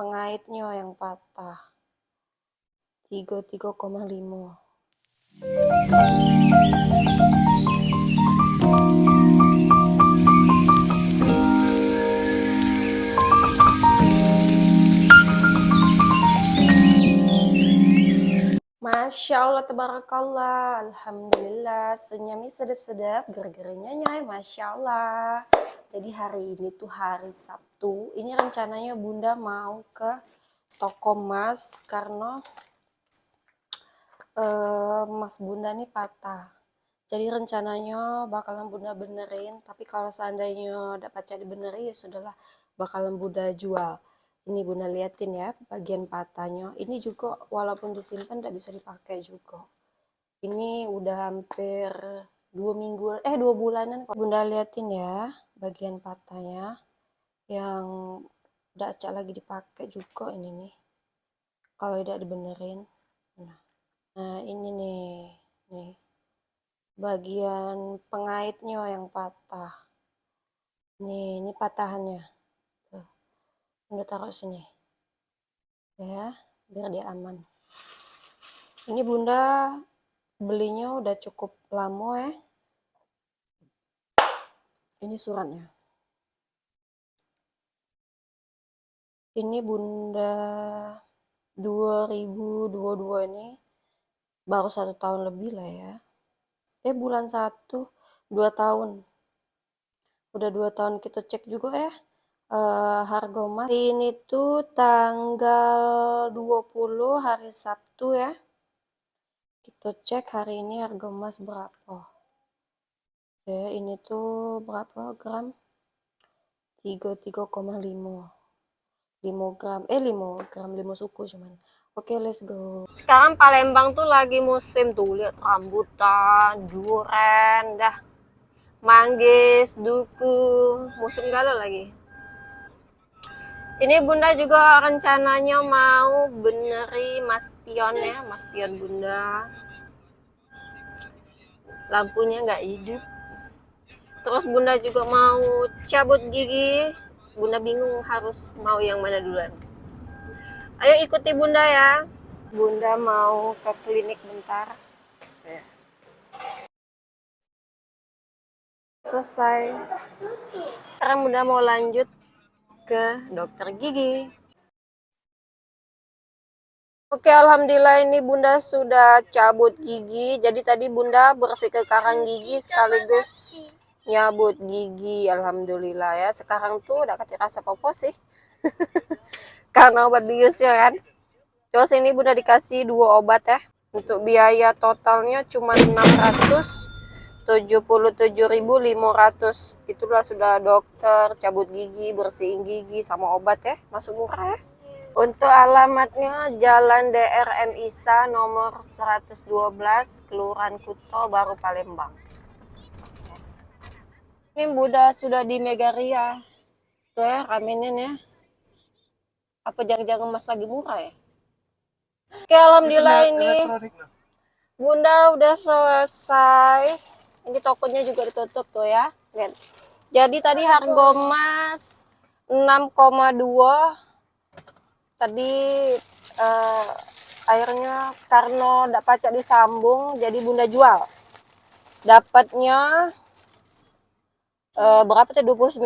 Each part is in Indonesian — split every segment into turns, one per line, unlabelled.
pengaitnya yang patah 33,5. Masya Allah, tabarakallah, alhamdulillah, senyami sedap-sedap, gara-garanya nyai, Masya Allah. Jadi hari ini tuh hari Sabtu, ini rencananya Bunda mau ke toko emas karena emas Bunda nih patah. Jadi rencananya bakalan Bunda benerin, tapi kalau seandainya dapat jadi dibenerin ya sudahlah, bakalan Bunda jual. Ini Bunda liatin ya bagian patahnya. Ini juga walaupun disimpan tidak bisa dipakai juga. Ini udah hampir 2 bulanan. Bunda liatin ya bagian patahnya yang udah acak lagi dipakai juga ini nih. Kalau tidak dibenerin. Nah ini nih bagian pengaitnya yang patah. Ini patahannya. Tuh. Bunda taruh sini. Ya, biar dia aman. Ini Bunda belinya udah cukup lama ya. Ini suratnya. Ini Bunda 2022 ini baru 1 tahun lebih lah ya. Bulan 1, 2 tahun. Udah 2 tahun kita cek juga ya. Harga emas ini tuh tanggal 20 hari Sabtu ya. Kita cek hari ini harga emas berapa. Ini tuh berapa gram? 33,5. 5 gram, 5 suku cuman. Oke, let's go. Sekarang Palembang tuh lagi musim tuh, lihat rambutan, durian, dah. Manggis, duku, musim galau lagi. Ini Bunda juga rencananya mau beneri mas pion ya, mas pion Bunda. Lampunya nggak hidup. Terus Bunda juga mau cabut gigi. Bunda bingung harus mau yang mana duluan. Ayo ikuti Bunda ya. Bunda mau ke klinik bentar. Selesai. Sekarang Bunda mau lanjut ke dokter gigi. Oke, alhamdulillah ini Bunda sudah cabut gigi. Jadi tadi Bunda bersih ke karang gigi sekaligus nyabut gigi. Alhamdulillah ya. Sekarang tuh udah kasih rasa popo sih. Karena obat biusnya kan. Terus ini Bunda dikasih 2 obat ya. Untuk biaya totalnya cuma 677.500. Itulah sudah dokter, cabut gigi, bersihin gigi sama obat ya. Masuk murah ya. Untuk alamatnya Jalan DRM Isa nomor 112, Kelurahan Kuto Baru, Palembang. Ini Bunda sudah di Megaria. Tuh ya, raminin ya. Apa jangan-jangan emas lagi murah ya? Oke, alhamdulillah ini Bunda udah selesai. Ini tokonya juga ditutup tuh ya. Lihat. Jadi tadi harga emas 6,2. Tadi airnya karena tidak pacak disambung jadi Bunda jual. Dapatnya berapa tuh, 29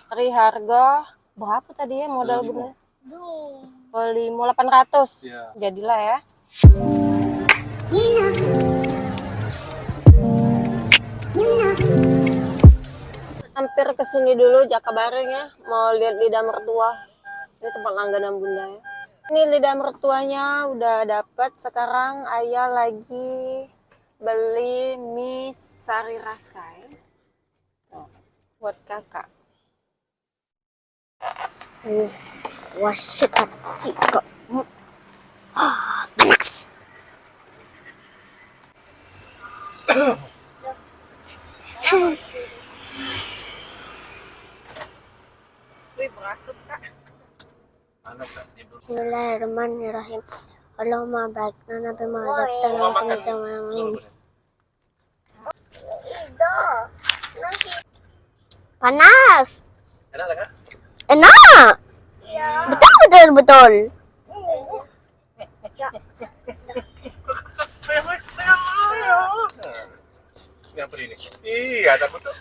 dari harga berapa tadi ya modal Bunda? 5.800 ya. Jadilah ya. Hampir kesini dulu Jakabareng ya, mau lihat lidah mertua. Ini tempat langganan Bunda ya. Ini lidah mertuanya udah dapat. Sekarang ayah lagi beli mie sari rasa ya. Buat kakak. Wasit aci kok. Next. Wih, berasap kak.
Bismillahirrahmanirrahim. Allahumma baikna nabi ma'azabtana sama yang panas. Enak. Betul betul.
Siapa ini? Iya, takut tuh.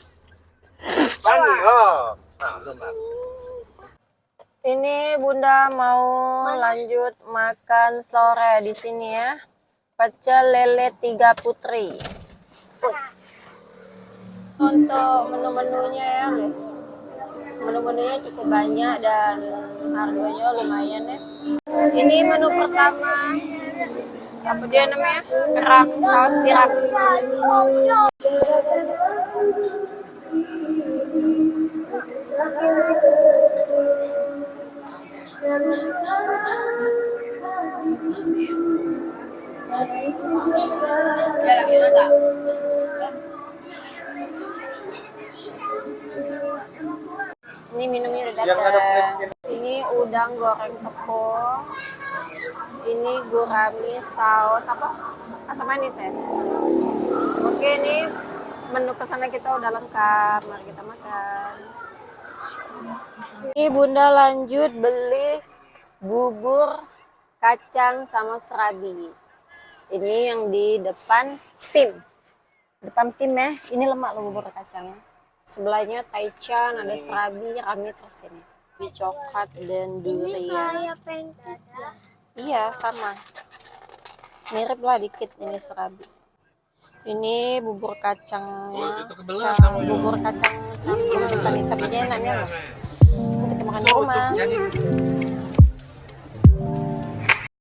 Bani, oh. Nah, lembar.
Ini Bunda mau lanjut makan sore di sini ya. Pecel lele 3 putri. Untuk menu-menunya ya, lihat. Menu-menunya cukup banyak dan harganya lumayan ya. Ini menu pertama, apa dia namanya? Kerang, saus tiram. Ya, lagi masak. Ini minumnya udah datang. Ini udang goreng tepung. Ini gurami saus apa? Asam manis ya. Oke, ini menu pesanan kita udah lengkap. Mari kita makan. Ini Bunda lanjut beli bubur kacang sama serabi. Ini yang di depan tim. Depan tim ya. Ini lemak loh bubur kacangnya. Sebelahnya taichan, ada serabi, rame terus ini. Ini coklat dan durian.
Kayak pancake.
Iya, sama. Mirip lah dikit ini serabi. Ini bubur kacangnya. Bubur kacang campur hitam-hitam ini enaknya loh. Kita makan di rumah.